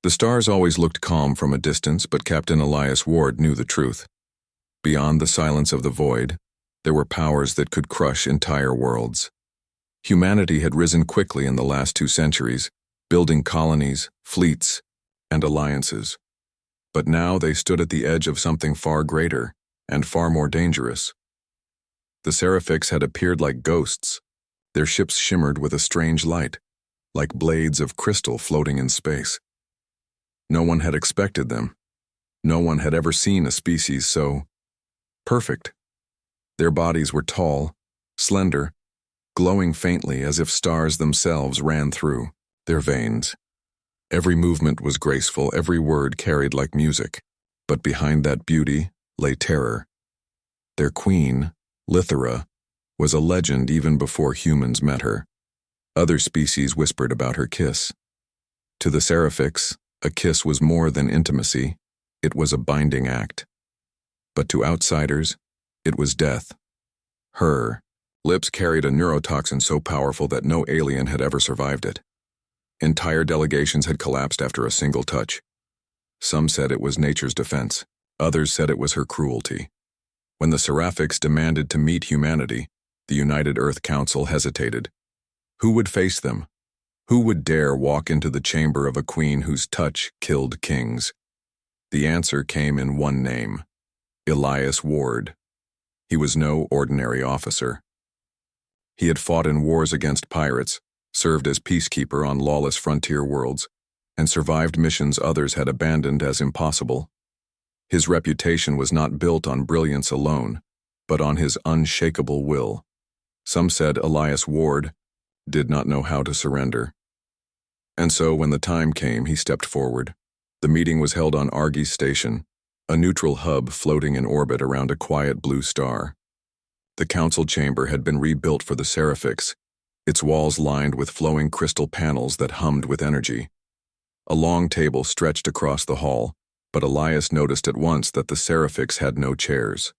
The stars always looked calm from a distance, but Captain Elias Ward knew the truth. Beyond the silence of the void, there were powers that could crush entire worlds. Humanity had risen quickly in the last 2 centuries, building colonies, fleets, and alliances. But now they stood at the edge of something far greater and far more dangerous. The Seraphics had appeared like ghosts. Their ships shimmered with a strange light, like blades of crystal floating in space. No one had expected them. No one had ever seen a species so perfect. Their bodies were tall, slender, glowing faintly as if stars themselves ran through their veins. Every movement was graceful, every word carried like music. But behind that beauty lay terror. Their queen, Lithera, was a legend even before humans met her. Other species whispered about her kiss. To the Seraphics, a kiss was more than intimacy, it was a binding act. But to outsiders, it was death. Her lips carried a neurotoxin so powerful that no alien had ever survived it. Entire delegations had collapsed after a single touch. Some said it was nature's defense, others said it was her cruelty. When the Seraphics demanded to meet humanity, the United Earth Council hesitated. Who would face them? Who would dare walk into the chamber of a queen whose touch killed kings? The answer came in one name: Elias Ward. He was no ordinary officer. He had fought in wars against pirates, served as peacekeeper on lawless frontier worlds, and survived missions others had abandoned as impossible. His reputation was not built on brilliance alone, but on his unshakable will. Some said Elias Ward did not know how to surrender. And so when the time came, he stepped forward. The meeting was held on Argy's Station, a neutral hub floating in orbit around a quiet blue star. The council chamber had been rebuilt for the Seraphics, its walls lined with flowing crystal panels that hummed with energy. A long table stretched across the hall, but Elias noticed at once that the Seraphics had no chairs.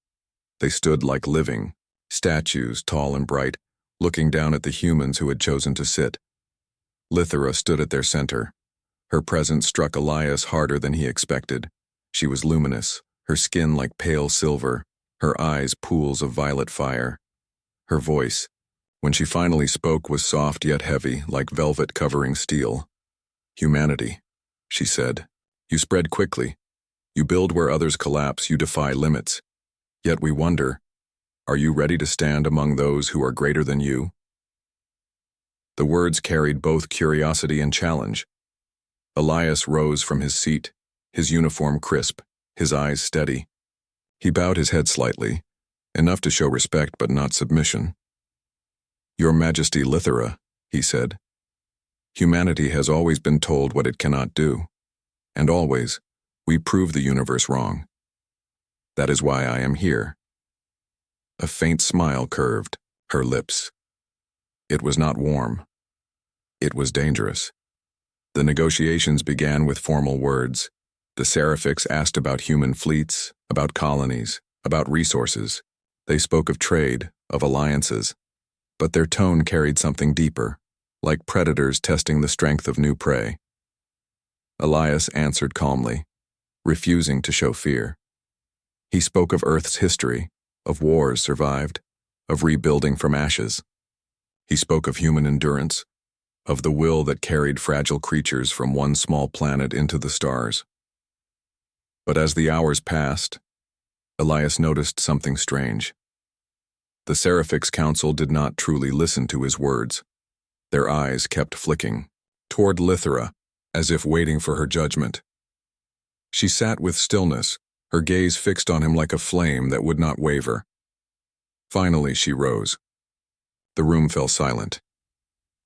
They stood like living statues, tall and bright, looking down at the humans who had chosen to sit. Lithera stood at their center. Her presence struck Elias harder than he expected. She was luminous, her skin like pale silver, her eyes pools of violet fire. Her voice, when she finally spoke, was soft yet heavy, like velvet covering steel. "Humanity," she said. "You spread quickly. You build where others collapse, you defy limits. Yet we wonder, are you ready to stand among those who are greater than you?" The words carried both curiosity and challenge. Elias rose from his seat, his uniform crisp, his eyes steady. He bowed his head slightly, enough to show respect but not submission. "Your Majesty Lithera," he said, "humanity has always been told what it cannot do, and always, we prove the universe wrong. That is why I am here." A faint smile curved her lips. It was not warm. It was dangerous. The negotiations began with formal words. The Seraphics asked about human fleets, about colonies, about resources. They spoke of trade, of alliances. But their tone carried something deeper, like predators testing the strength of new prey. Elias answered calmly, refusing to show fear. He spoke of Earth's history, of wars survived, of rebuilding from ashes. He spoke of human endurance, of the will that carried fragile creatures from one small planet into the stars. But as the hours passed, Elias noticed something strange. The Seraphics Council did not truly listen to his words. Their eyes kept flicking toward Lithera, as if waiting for her judgment. She sat with stillness, her gaze fixed on him like a flame that would not waver. Finally, she rose. The room fell silent.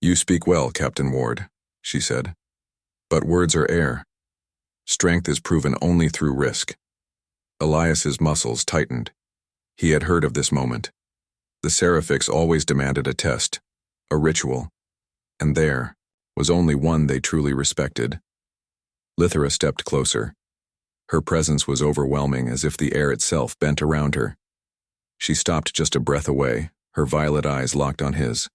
"You speak well, Captain Ward," she said. "But words are air. Strength is proven only through risk." Elias's muscles tightened. He had heard of this moment. The Seraphics always demanded a test, a ritual, and there was only one they truly respected. Lithera stepped closer. Her presence was overwhelming, as if the air itself bent around her. She stopped just a breath away, her violet eyes locked on his.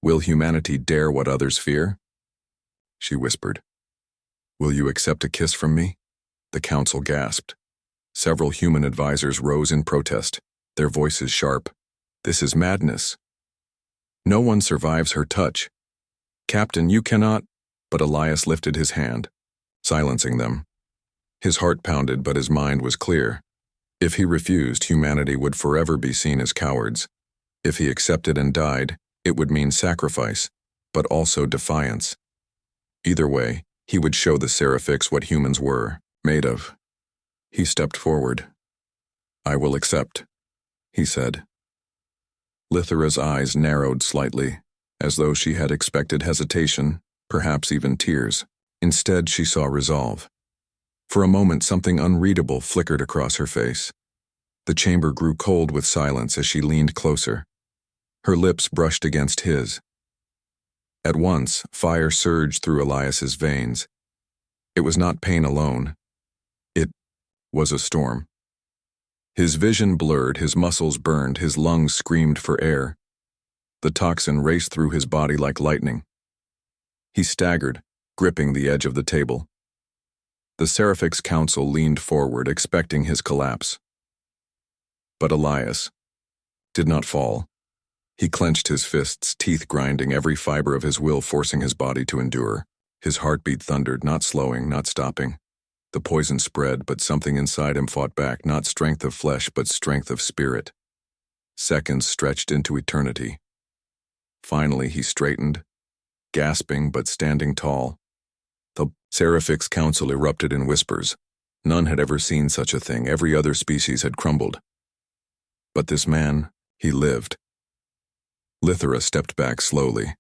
"Will humanity dare what others fear?" she whispered. Will you accept a kiss from me? The council gasped. Several human advisors rose in protest, their voices sharp. This is madness. No one survives her touch. Captain, you cannot. But Elias lifted his hand, silencing them. His heart pounded, but his mind was clear. If he refused, humanity would forever be seen as cowards. If he accepted and died, it would mean sacrifice, but also defiance. Either way, he would show the Seraphics what humans were made of. He stepped forward. I will accept, he said. Lithera's eyes narrowed slightly, as though she had expected hesitation, perhaps even tears. Instead, she saw resolve. For a moment, something unreadable flickered across her face. The chamber grew cold with silence as she leaned closer. Her lips brushed against his. At once, fire surged through Elias's veins. It was not pain alone. It was a storm. His vision blurred, his muscles burned, his lungs screamed for air. The toxin raced through his body like lightning. He staggered, gripping the edge of the table. The Seraphics Council leaned forward, expecting his collapse. But Elias did not fall. He clenched his fists, teeth grinding, every fiber of his will forcing his body to endure. His heartbeat thundered, not slowing, not stopping. The poison spread, but something inside him fought back, not strength of flesh, but strength of spirit. Seconds stretched into eternity. Finally, he straightened, gasping but standing tall. The Seraphics Council erupted in whispers. None had ever seen such a thing. Every other species had crumbled. But this man, he lived. Lithera stepped back slowly.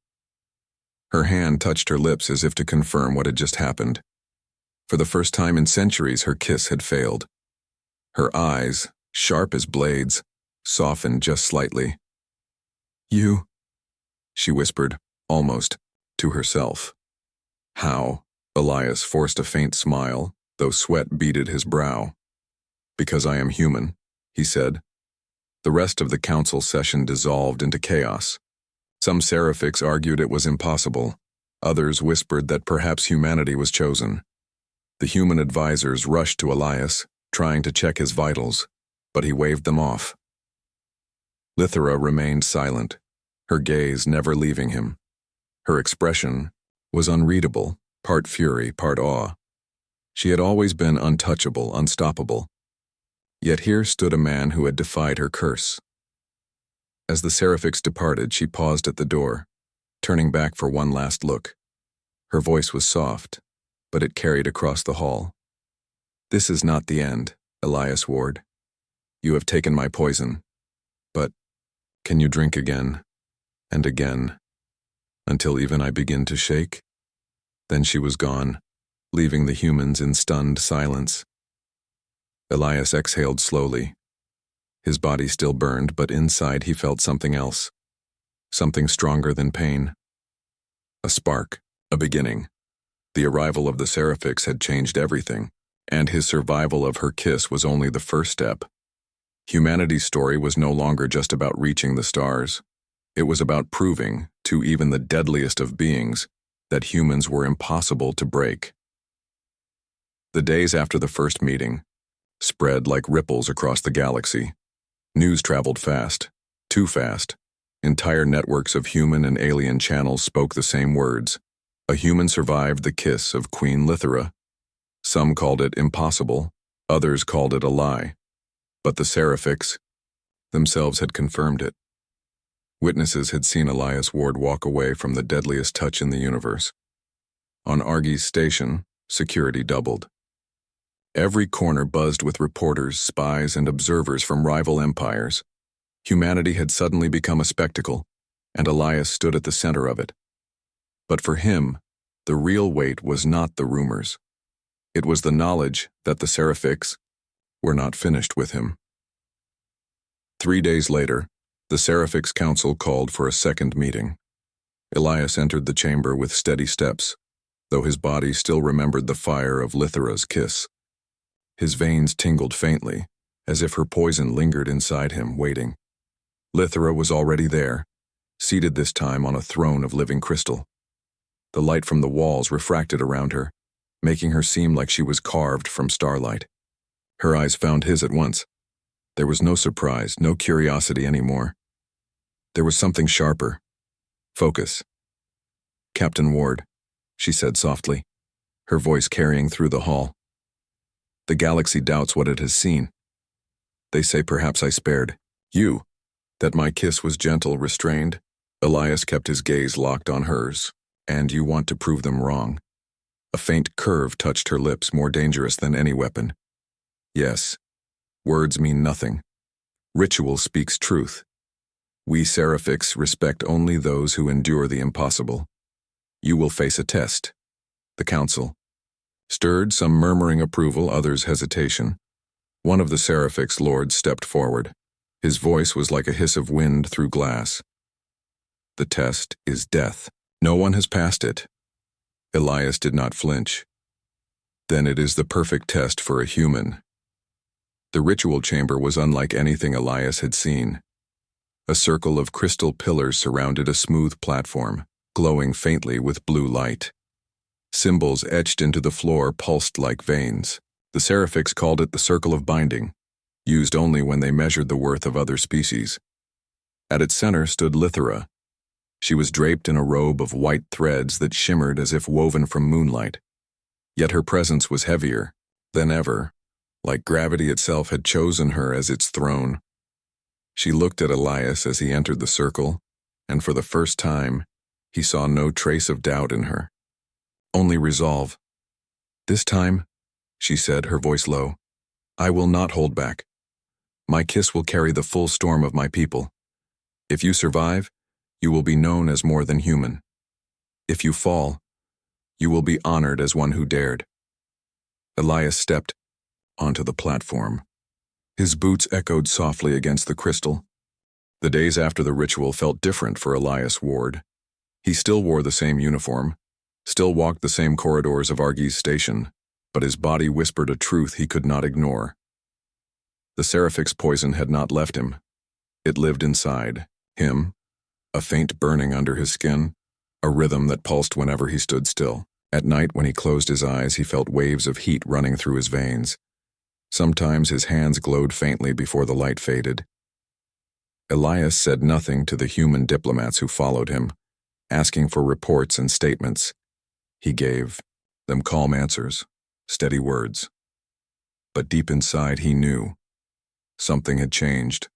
Her hand touched her lips as if to confirm what had just happened. For the first time in centuries, her kiss had failed. Her eyes, sharp as blades, softened just slightly. You, she whispered, almost to herself. How? Elias forced a faint smile, though sweat beaded his brow. Because I am human, he said. The rest of the council session dissolved into chaos. Some Seraphics argued it was impossible. Others whispered that perhaps humanity was chosen. The human advisors rushed to Elias, trying to check his vitals, but he waved them off. Lithera remained silent, her gaze never leaving him. Her expression was unreadable, part fury, part awe. She had always been untouchable, unstoppable. Yet here stood a man who had defied her curse. As the Seraphics departed, she paused at the door, turning back for one last look. Her voice was soft, but it carried across the hall. This is not the end, Elias Ward. You have taken my poison, but can you drink again and again, until even I begin to shake? Then she was gone, leaving the humans in stunned silence. Elias exhaled slowly. His body still burned, but inside he felt something else. Something stronger than pain. A spark, a beginning. The arrival of the Seraphics had changed everything, and his survival of her kiss was only the first step. Humanity's story was no longer just about reaching the stars. It was about proving, to even the deadliest of beings, that humans were impossible to break. The days after the first meeting spread like ripples across the galaxy. News traveled fast, too fast. Entire networks of human and alien channels spoke the same words. A human survived the kiss of Queen Lithera. Some called it impossible, others called it a lie. But the Seraphics themselves had confirmed it. Witnesses had seen Elias Ward walk away from the deadliest touch in the universe. On Argy's station, security doubled. Every corner buzzed with reporters, spies, and observers from rival empires. Humanity had suddenly become a spectacle, and Elias stood at the center of it. But for him, the real weight was not the rumors. It was the knowledge that the Seraphics were not finished with him. 3 days later, the Seraphics Council called for a second meeting. Elias entered the chamber with steady steps, though his body still remembered the fire of Lithera's kiss. His veins tingled faintly, as if her poison lingered inside him, waiting. Lithera was already there, seated this time on a throne of living crystal. The light from the walls refracted around her, making her seem like she was carved from starlight. Her eyes found his at once. There was no surprise, no curiosity anymore. There was something sharper. Focus. "Captain Ward," she said softly, her voice carrying through the hall. "The galaxy doubts what it has seen. They say perhaps I spared you, that my kiss was gentle, restrained." Elias kept his gaze locked on hers. "And you want to prove them wrong." A faint curve touched her lips, more dangerous than any weapon. "Yes. Words mean nothing. Ritual speaks truth. We Seraphics respect only those who endure the impossible. You will face a test." The council stirred, some murmuring approval, others hesitation. One of the Seraphics lords stepped forward. His voice was like a hiss of wind through glass. "The test is death. No one has passed it." Elias did not flinch. "Then it is the perfect test for a human." The ritual chamber was unlike anything Elias had seen. A circle of crystal pillars surrounded a smooth platform, glowing faintly with blue light. Symbols etched into the floor pulsed like veins. The Seraphics called it the Circle of Binding, used only when they measured the worth of other species. At its center stood Lithera. She was draped in a robe of white threads that shimmered as if woven from moonlight. Yet her presence was heavier than ever, like gravity itself had chosen her as its throne. She looked at Elias as he entered the circle, and for the first time, he saw no trace of doubt in her. Only resolve. "This time," she said, her voice low, "I will not hold back. My kiss will carry the full storm of my people. If you survive, you will be known as more than human. If you fall, you will be honored as one who dared." Elias stepped onto the platform. His boots echoed softly against the crystal. The days after the ritual felt different for Elias Ward. He still wore the same uniform, still walked the same corridors of Argy's station, but his body whispered a truth he could not ignore. The Seraphic's poison had not left him. It lived inside him, a faint burning under his skin, a rhythm that pulsed whenever he stood still. At night, when he closed his eyes, he felt waves of heat running through his veins. Sometimes his hands glowed faintly before the light faded. Elias said nothing to the human diplomats who followed him, asking for reports and statements. He gave them calm answers, steady words. But deep inside he knew something had changed.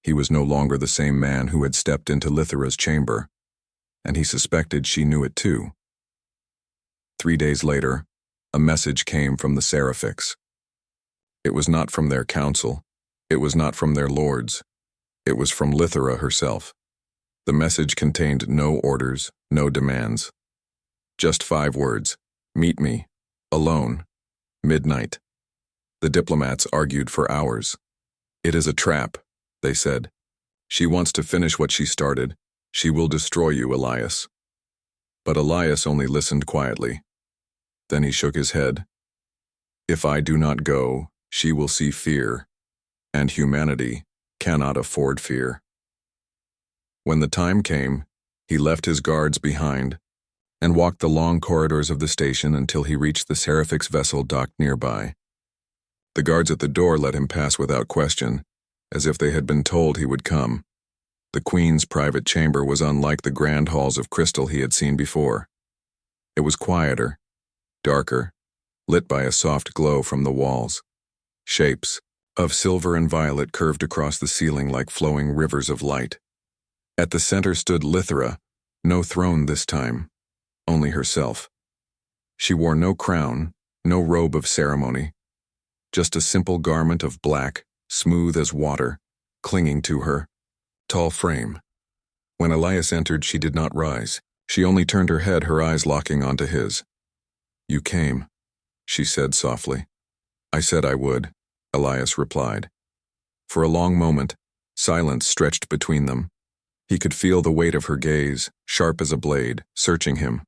He was no longer the same man who had stepped into Lithera's chamber, and he suspected she knew it too. 3 days later, a message came from the Seraphics. It was not from their council. It was not from their lords. It was from Lithera herself. The message contained no orders, no demands. Just 5 words: "Meet me, alone, midnight." The diplomats argued for hours. "It is a trap," they said. "She wants to finish what she started. She will destroy you, Elias." But Elias only listened quietly. Then he shook his head. "If I do not go, she will see fear, and humanity cannot afford fear." When the time came, he left his guards behind and walked the long corridors of the station until he reached the Seraphic's vessel docked nearby. The guards at the door let him pass without question, as if they had been told he would come. The Queen's private chamber was unlike the grand halls of crystal he had seen before. It was quieter, darker, lit by a soft glow from the walls. Shapes of silver and violet curved across the ceiling like flowing rivers of light. At the center stood Lithera, no throne this time, only herself. She wore no crown, no robe of ceremony, just a simple garment of black, smooth as water, clinging to her tall frame. When Elias entered, she did not rise. She only turned her head, her eyes locking onto his. "You came," she said softly. "I said I would," Elias replied. For a long moment, silence stretched between them. He could feel the weight of her gaze, sharp as a blade, searching him.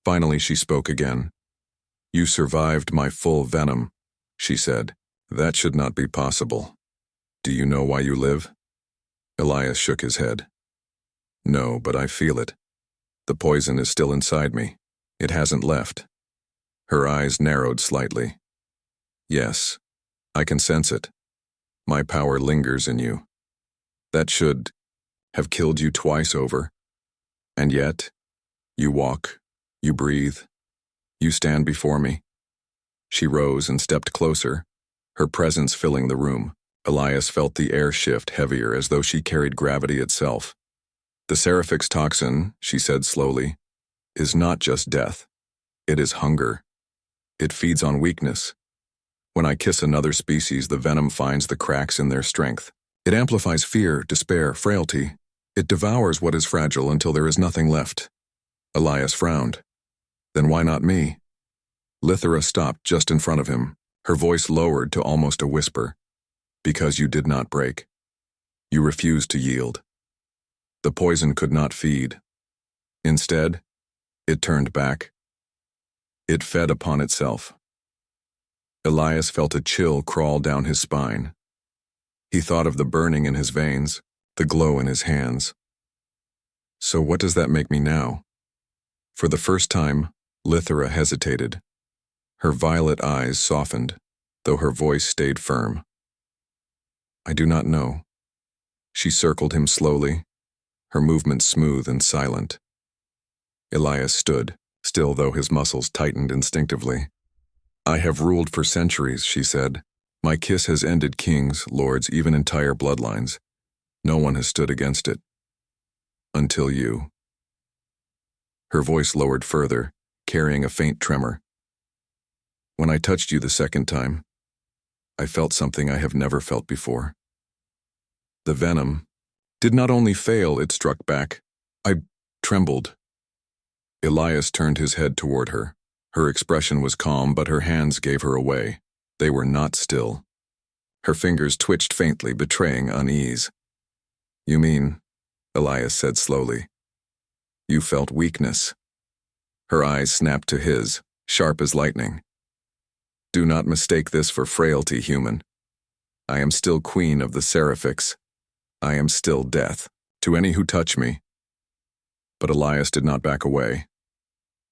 Finally she spoke again. "You survived my full venom," she said. "That should not be possible. Do you know why you live?" Elias shook his head. "No, but I feel it. The poison is still inside me. It hasn't left." Her eyes narrowed slightly. Yes, I can sense it. My power lingers in you. That should have killed you twice over. And yet, you walk, you breathe, you stand before me. She rose and stepped closer, her presence filling the room. Elias felt the air shift heavier as though she carried gravity itself. The Serifix toxin, she said slowly, is not just death. It is hunger. It feeds on weakness. When I kiss another species, the venom finds the cracks in their strength. It amplifies fear, despair, frailty. It devours what is fragile until there is nothing left. Elias frowned. Then why not me? Lithera stopped just in front of him, her voice lowered to almost a whisper. Because you did not break. You refused to yield. The poison could not feed. Instead, it turned back. It fed upon itself. Elias felt a chill crawl down his spine. He thought of the burning in his veins, the glow in his hands. So what does that make me now? For the first time, Lithera hesitated. Her violet eyes softened, though her voice stayed firm. I do not know. She circled him slowly, her movements smooth and silent. Elias stood, still though his muscles tightened instinctively. I have ruled for centuries, she said. My kiss has ended kings, lords, even entire bloodlines. No one has stood against it. Until you. Her voice lowered further, carrying a faint tremor. When I touched you the second time, I felt something I have never felt before. The venom did not only fail, it struck back. I trembled. Elias turned his head toward her. Her expression was calm, but her hands gave her away. They were not still. Her fingers twitched faintly, betraying unease. You mean, Elias said slowly, you felt weakness. Her eyes snapped to his, sharp as lightning. Do not mistake this for frailty, human. I am still queen of the Serifix. I am still death, to any who touch me. But Elias did not back away.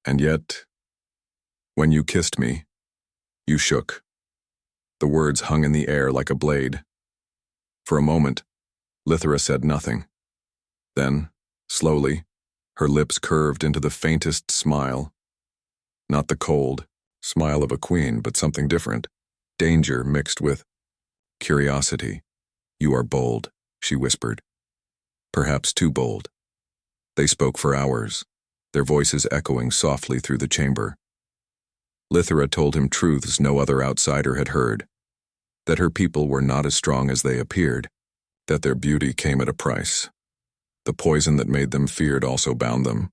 And yet, when you kissed me, you shook. The words hung in the air like a blade. For a moment, Lithera said nothing. Then, slowly, her lips curved into the faintest smile. Not the cold smile of a queen, but something different. Danger mixed with curiosity. You are bold, she whispered. Perhaps too bold. They spoke for hours, their voices echoing softly through the chamber. Lithera told him truths no other outsider had heard. That her people were not as strong as they appeared. That their beauty came at a price. The poison that made them feared also bound them.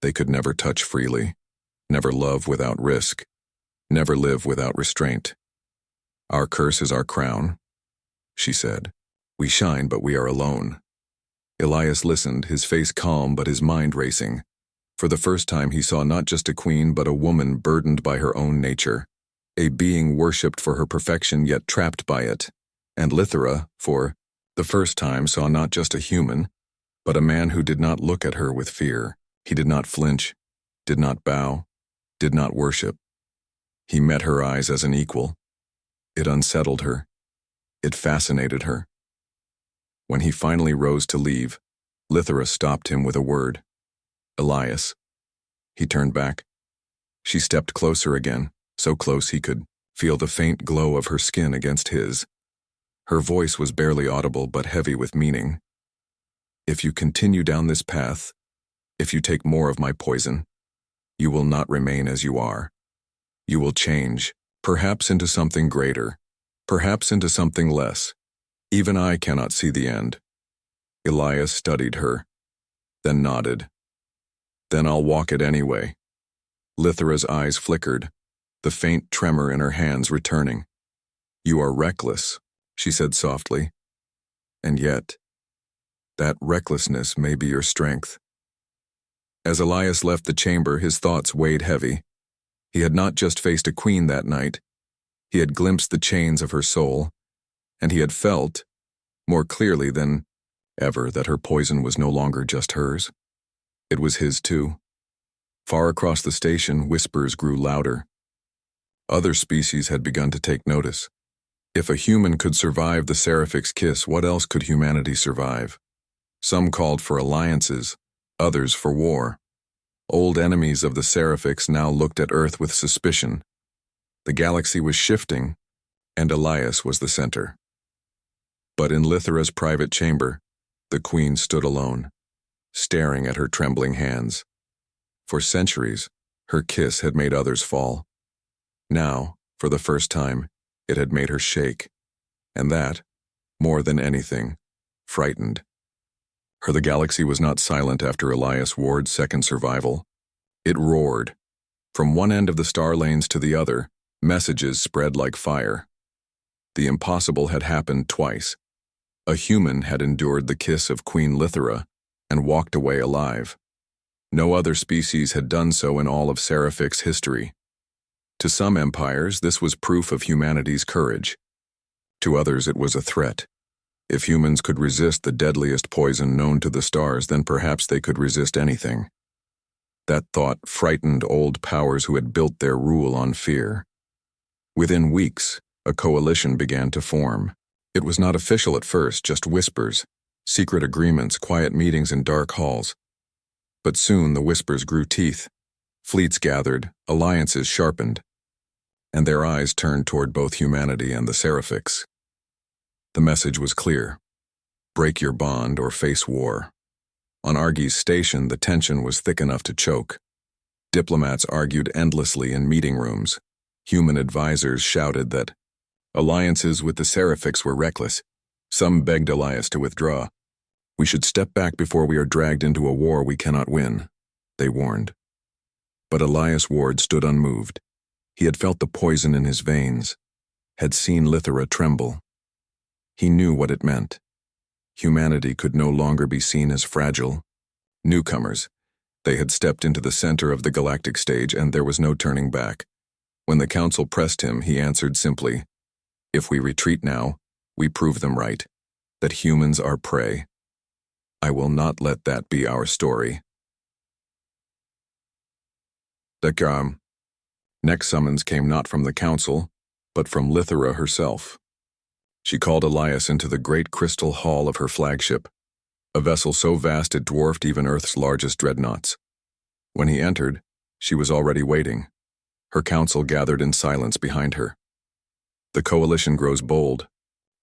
They could never touch freely, never love without risk, never live without restraint. Our curse is our crown, she said. We shine, but we are alone. Elias listened, his face calm but his mind racing. For the first time he saw not just a queen but a woman burdened by her own nature, a being worshipped for her perfection yet trapped by it. And Lithera, for the first time, saw not just a human, but a man who did not look at her with fear. He did not flinch, did not bow, did not worship. He met her eyes as an equal. It unsettled her. It fascinated her. When he finally rose to leave, Lithera stopped him with a word. Elias. He turned back. She stepped closer again, so close he could feel the faint glow of her skin against his. Her voice was barely audible but heavy with meaning. If you continue down this path, if you take more of my poison, you will not remain as you are. You will change, perhaps into something greater, perhaps into something less. Even I cannot see the end. Elias studied her, then nodded. Then I'll walk it anyway. Lithera's eyes flickered, the faint tremor in her hands returning. You are reckless, she said softly. And yet, that recklessness may be your strength. As Elias left the chamber, his thoughts weighed heavy. He had not just faced a queen that night. He had glimpsed the chains of her soul, and he had felt, more clearly than ever, that her poison was no longer just hers. It was his too. Far across the station, whispers grew louder. Other species had begun to take notice. If a human could survive the Seraphic's kiss, what else could humanity survive? Some called for alliances, others for war. Old enemies of the Seraphics now looked at Earth with suspicion. The galaxy was shifting, and Elias was the center. But in Lithera's private chamber, the queen stood alone, staring at her trembling hands. For centuries, her kiss had made others fall. Now, for the first time, it had made her shake, and that, more than anything, frightened. The galaxy was not silent after Elias Ward's second survival. It roared. From one end of the star lanes to the other, messages spread like fire. The impossible had happened twice. A human had endured the kiss of Queen Lithera and walked away alive. No other species had done so in all of Seraphic's history. To some empires, this was proof of humanity's courage. To others, it was a threat. If humans could resist the deadliest poison known to the stars, then perhaps they could resist anything. That thought frightened old powers who had built their rule on fear. Within weeks, a coalition began to form. It was not official at first, just whispers, secret agreements, quiet meetings in dark halls. But soon the whispers grew teeth. Fleets gathered, alliances sharpened, and their eyes turned toward both humanity and the Seraphics. The message was clear: break your bond or face war. On Argy's station, the tension was thick enough to choke. Diplomats argued endlessly in meeting rooms. Human advisors shouted that alliances with the Seraphics were reckless. Some begged Elias to withdraw. We should step back before we are dragged into a war we cannot win, they warned. But Elias Ward stood unmoved. He had felt the poison in his veins, had seen Lithera tremble. He knew what it meant. Humanity could no longer be seen as fragile. Newcomers, they had stepped into the center of the galactic stage, and there was no turning back. When the council pressed him, he answered simply, "If we retreat now, we prove them right, that humans are prey. I will not let that be our story." The next summons came not from the council, but from Lithera herself. She called Elias into the great crystal hall of her flagship, a vessel so vast it dwarfed even Earth's largest dreadnoughts. When he entered, she was already waiting. Her council gathered in silence behind her. "The coalition grows bold,"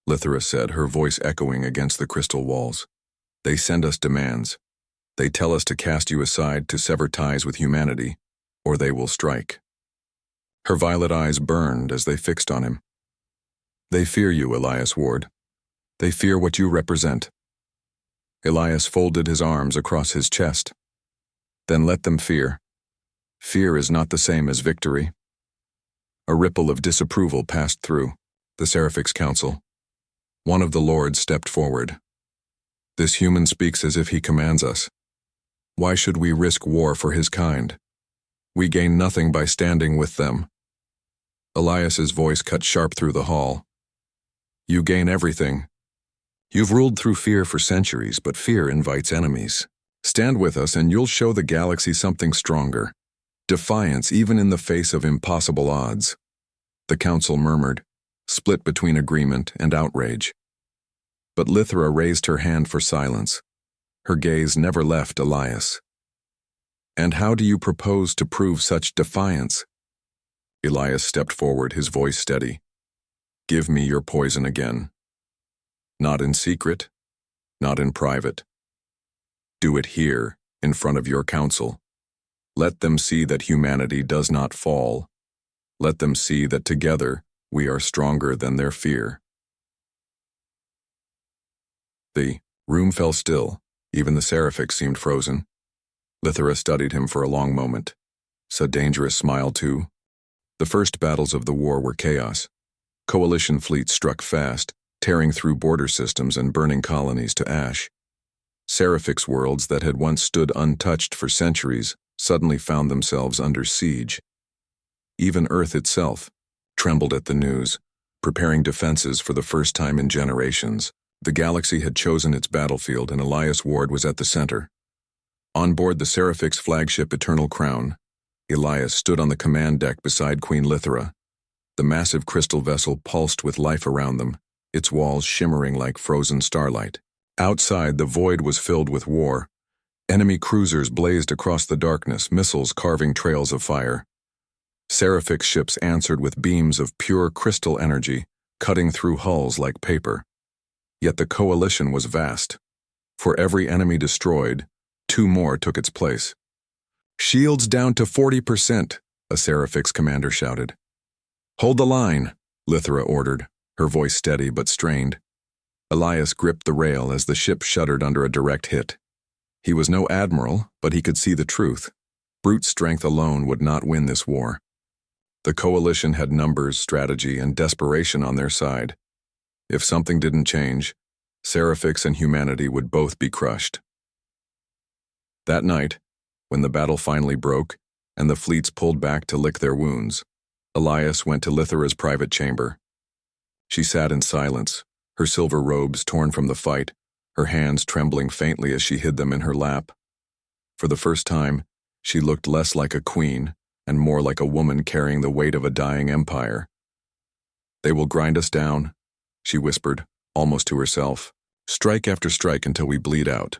Lithera said, her voice echoing against the crystal walls. "They send us demands. They tell us to cast you aside, to sever ties with humanity, or they will strike." Her violet eyes burned as they fixed on him. "They fear you, Elias Ward. They fear what you represent." Elias folded his arms across his chest. "Then let them fear. Fear is not the same as victory." A ripple of disapproval passed through the Seraphic's council. One of the lords stepped forward. "This human speaks as if he commands us. Why should we risk war for his kind? We gain nothing by standing with them." Elias's voice cut sharp through the hall. "You gain everything. You've ruled through fear for centuries, but fear invites enemies. Stand with us and you'll show the galaxy something stronger. Defiance even in the face of impossible odds." The council murmured, split between agreement and outrage. But Lithera raised her hand for silence. Her gaze never left Elias. "And how do you propose to prove such defiance?" Elias stepped forward, his voice steady. "Give me your poison again. Not in secret, not in private. Do it here, in front of your council. Let them see that humanity does not fall. Let them see that together we are stronger than their fear." The room fell still. Even the Seraphic seemed frozen. Lithera studied him for a long moment. "So dangerous smile too." The first battles of the war were chaos. Coalition fleets struck fast, tearing through border systems and burning colonies to ash. Seraphic's worlds that had once stood untouched for centuries suddenly found themselves under siege. Even Earth itself trembled at the news, preparing defenses for the first time in generations. The galaxy had chosen its battlefield, and Elias Ward was at the center. On board the Seraphic's flagship Eternal Crown, Elias stood on the command deck beside Queen Lithera, The massive crystal vessel pulsed with life around them, its walls shimmering like frozen starlight. Outside, the void was filled with war. Enemy cruisers blazed across the darkness, missiles carving trails of fire. Seraphic ships answered with beams of pure crystal energy, cutting through hulls like paper. Yet the coalition was vast. For every enemy destroyed, 2 more took its place. "Shields down to 40%, a Seraphic's commander shouted. "Hold the line," Lithra ordered, her voice steady but strained. Elias gripped the rail as the ship shuddered under a direct hit. He was no admiral, but he could see the truth. Brute strength alone would not win this war. The coalition had numbers, strategy, and desperation on their side. If something didn't change, Seraphics and humanity would both be crushed. That night, when the battle finally broke and the fleets pulled back to lick their wounds, Elias went to Lithra's private chamber. She sat in silence, her silver robes torn from the fight, her hands trembling faintly as she hid them in her lap. For the first time, she looked less like a queen and more like a woman carrying the weight of a dying empire. "They will grind us down," she whispered, almost to herself. "Strike after strike until we bleed out."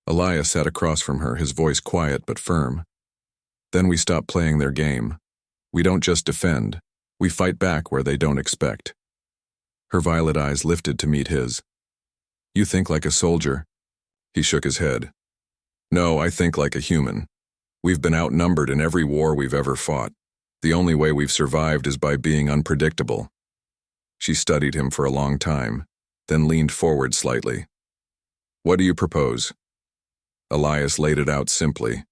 Elias sat across from her, his voice quiet but firm. "Then we stop playing their game. We don't just defend, we fight back where they don't expect." Her violet eyes lifted to meet his. "You think like a soldier?" He shook his head. "No, I think like a human. We've been outnumbered in every war we've ever fought. The only way we've survived is by being unpredictable." She studied him for a long time, then leaned forward slightly. "What do you propose?" Elias laid it out simply.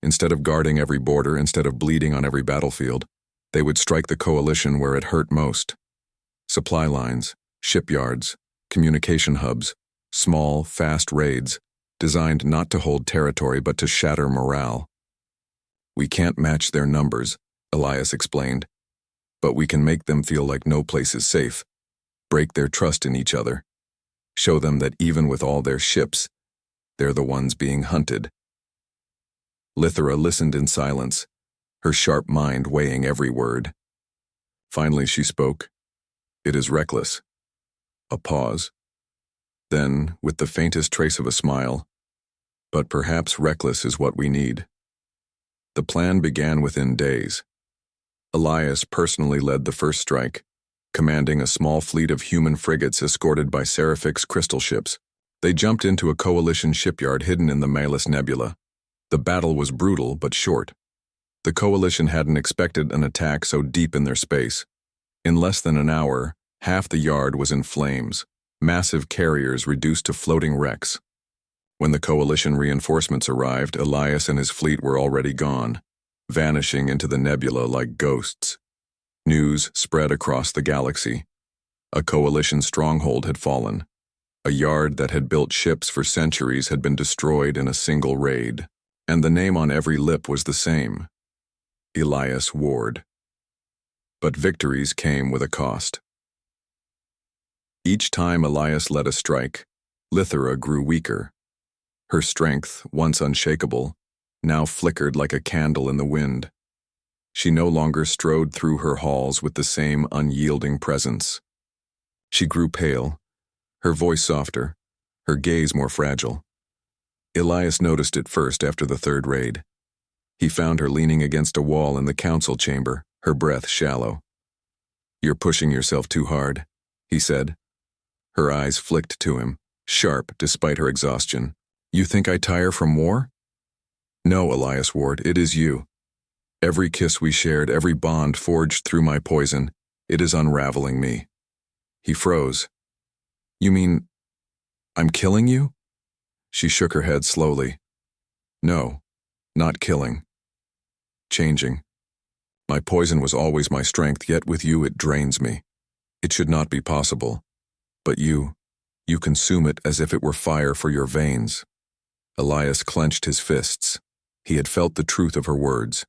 Instead of guarding every border, instead of bleeding on every battlefield, they would strike the coalition where it hurt most. Supply lines, shipyards, communication hubs, small, fast raids, designed not to hold territory but to shatter morale. "We can't match their numbers," Elias explained, "but we can make them feel like no place is safe, break their trust in each other, show them that even with all their ships, they're the ones being hunted." Lithra listened in silence, her sharp mind weighing every word. Finally she spoke. "It is reckless." A pause. Then, with the faintest trace of a smile, "But perhaps reckless is what we need." The plan began within days. Elias personally led the first strike, commanding a small fleet of human frigates escorted by Seraphic's crystal ships. They jumped into a coalition shipyard hidden in the Malus Nebula. The battle was brutal but short. The coalition hadn't expected an attack so deep in their space. In less than an hour, half the yard was in flames, massive carriers reduced to floating wrecks. When the coalition reinforcements arrived, Elias and his fleet were already gone, vanishing into the nebula like ghosts. News spread across the galaxy. A coalition stronghold had fallen. A yard that had built ships for centuries had been destroyed in a single raid, and the name on every lip was the same: Elias Ward. But victories came with a cost. Each time Elias led a strike, Lithra grew weaker. Her strength, once unshakable, now flickered like a candle in the wind. She no longer strode through her halls with the same unyielding presence. She grew pale, her voice softer, her gaze more fragile. Elias noticed it first after the third raid. He found her leaning against a wall in the council chamber, her breath shallow. "You're pushing yourself too hard," he said. Her eyes flicked to him, sharp despite her exhaustion. "You think I tire from war?" "No, Elias Ward, it is you. Every kiss we shared, every bond forged through my poison, it is unraveling me." He froze. "You mean I'm killing you?" She shook her head slowly. "No, not killing. Changing. My poison was always my strength, yet with you it drains me. It should not be possible. But you consume it as if it were fire for your veins." Elias clenched his fists. He had felt the truth of her words.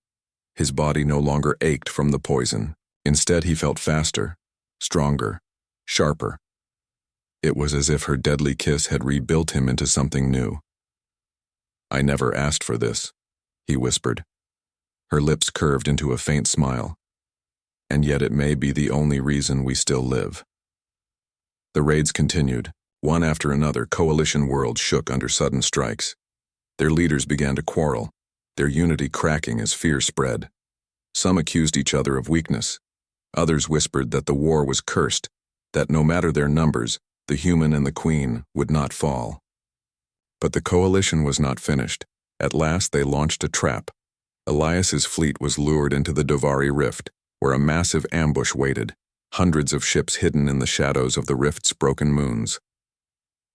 His body no longer ached from the poison. Instead, he felt faster, stronger, sharper. It was as if her deadly kiss had rebuilt him into something new. "I never asked for this," he whispered. Her lips curved into a faint smile. and yet it may be the only reason we still live. The raids continued. One after another, coalition worlds shook under sudden strikes. Their leaders began to quarrel, their unity cracking as fear spread. Some accused each other of weakness. Others whispered that the war was cursed, that no matter their numbers, the human and the queen would not fall. But the coalition was not finished. At last they launched a trap. Elias's fleet was lured into the Dovari Rift, where a massive ambush waited, hundreds of ships hidden in the shadows of the rift's broken moons.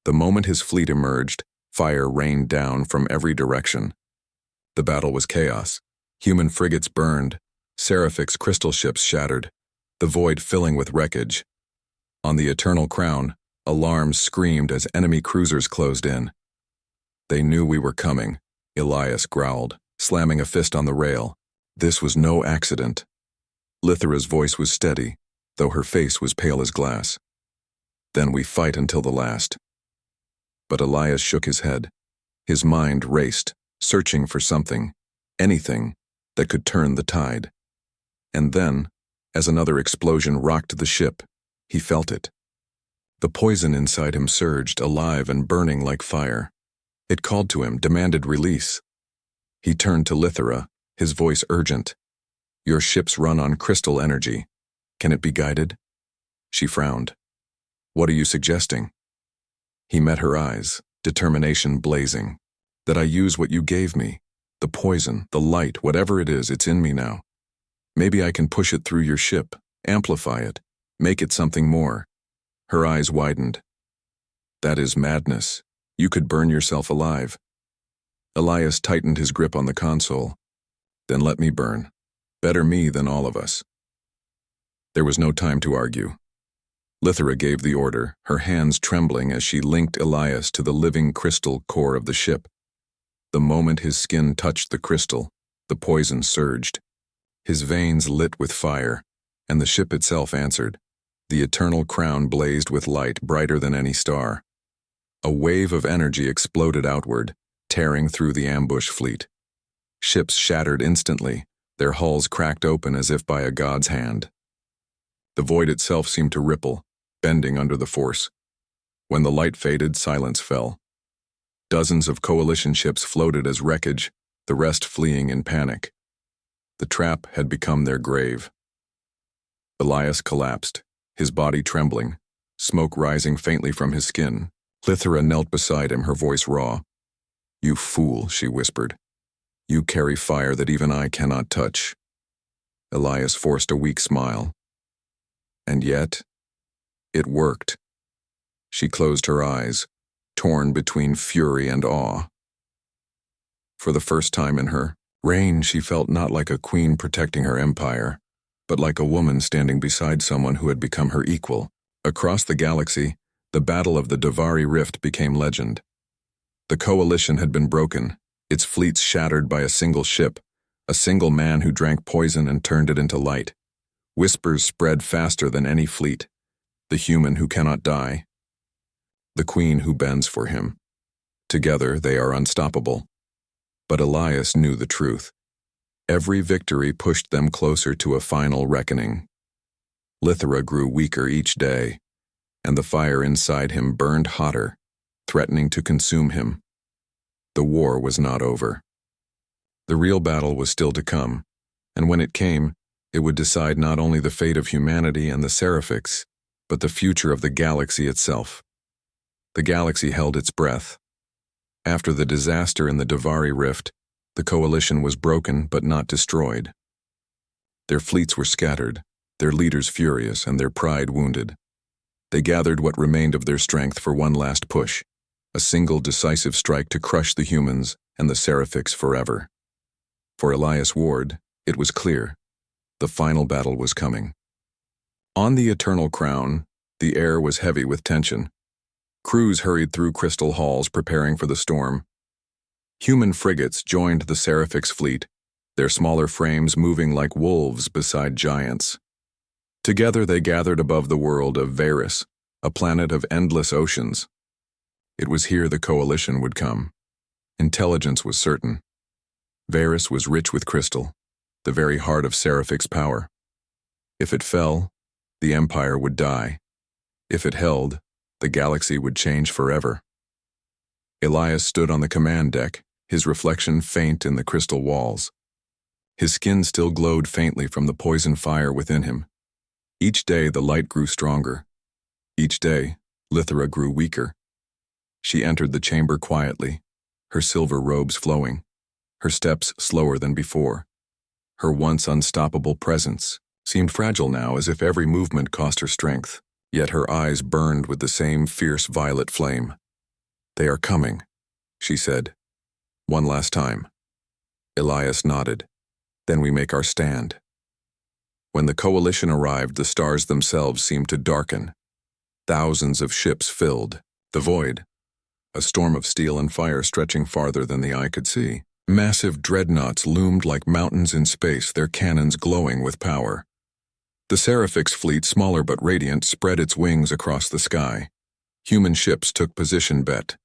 The moment his fleet emerged, fire rained down from every direction. The battle was chaos. Human frigates burned, Seraphic's crystal ships shattered, the void filling with wreckage. On the Eternal Crown, alarms screamed as enemy cruisers closed in. They knew we were coming, Elias growled, slamming a fist on the rail. This was no accident. Lithera's voice was steady, though her face was pale as glass. Then we fight until the last. But Elias shook his head. His mind raced, searching for something, anything, that could turn the tide. And then, as another explosion rocked the ship, he felt it. The poison inside him surged, alive and burning like fire. It called to him, demanded release. He turned to Lithera, his voice urgent. Your ships run on crystal energy. Can it be guided? She frowned. What are you suggesting? He met her eyes, determination blazing. That I use what you gave me. The poison, the light, whatever it is, it's in me now. Maybe I can push it through your ship, amplify it, make it something more. Her eyes widened. That is madness. You could burn yourself alive. Elias tightened his grip on the console. Then let me burn. Better me than all of us. There was no time to argue. Lithera gave the order, her hands trembling as she linked Elias to the living crystal core of the ship. The moment his skin touched the crystal, the poison surged. His veins lit with fire, and the ship itself answered. The Eternal Crown blazed with light brighter than any star. A wave of energy exploded outward, tearing through the ambush fleet. Ships shattered instantly, their hulls cracked open as if by a god's hand. The void itself seemed to ripple, bending under the force. When the light faded, silence fell. Dozens of coalition ships floated as wreckage, the rest fleeing in panic. The trap had become their grave. Elias collapsed, his body trembling, smoke rising faintly from his skin. Lithera knelt beside him, her voice raw. You fool, she whispered. You carry fire that even I cannot touch. Elias forced a weak smile. And yet, it worked. She closed her eyes, torn between fury and awe. For the first time in her reign, she felt not like a queen protecting her empire, but like a woman standing beside someone who had become her equal. Across the galaxy, the Battle of the Dovari Rift became legend. The coalition had been broken, its fleets shattered by a single ship, a single man who drank poison and turned it into light. Whispers spread faster than any fleet. The human who cannot die. The queen who bends for him. Together they are unstoppable. But Elias knew the truth. Every victory pushed them closer to a final reckoning. Lithera grew weaker each day, and the fire inside him burned hotter, threatening to consume him. The war was not over. The real battle was still to come, and when it came, it would decide not only the fate of humanity and the Seraphics, but the future of the galaxy itself. The galaxy held its breath. After the disaster in the Dovari Rift, the coalition was broken but not destroyed. Their fleets were scattered, their leaders furious and their pride wounded. They gathered what remained of their strength for one last push, a single decisive strike to crush the humans and the Seraphics forever. For Elias Ward, it was clear. The final battle was coming. On the Eternal Crown, the air was heavy with tension. Crews hurried through crystal halls preparing for the storm. Human frigates joined the Seraphic's fleet, their smaller frames moving like wolves beside giants. Together they gathered above the world of Varys, a planet of endless oceans. It was here the coalition would come. Intelligence was certain. Varys was rich with crystal, the very heart of Seraphic's power. If it fell, the Empire would die. If it held, the galaxy would change forever. Elias stood on the command deck, his reflection faint in the crystal walls. His skin still glowed faintly from the poison fire within him. Each day the light grew stronger. Each day, Lithera grew weaker. She entered the chamber quietly, her silver robes flowing, her steps slower than before. Her once unstoppable presence seemed fragile now, as if every movement cost her strength, yet her eyes burned with the same fierce violet flame. "They are coming," she said. "One last time." Elias nodded. "Then we make our stand." When the coalition arrived, the stars themselves seemed to darken. Thousands of ships filled the void, a storm of steel and fire stretching farther than the eye could see. Massive dreadnoughts loomed like mountains in space, their cannons glowing with power. The Seraphix fleet, smaller but radiant, spread its wings across the sky. Human ships took position bet,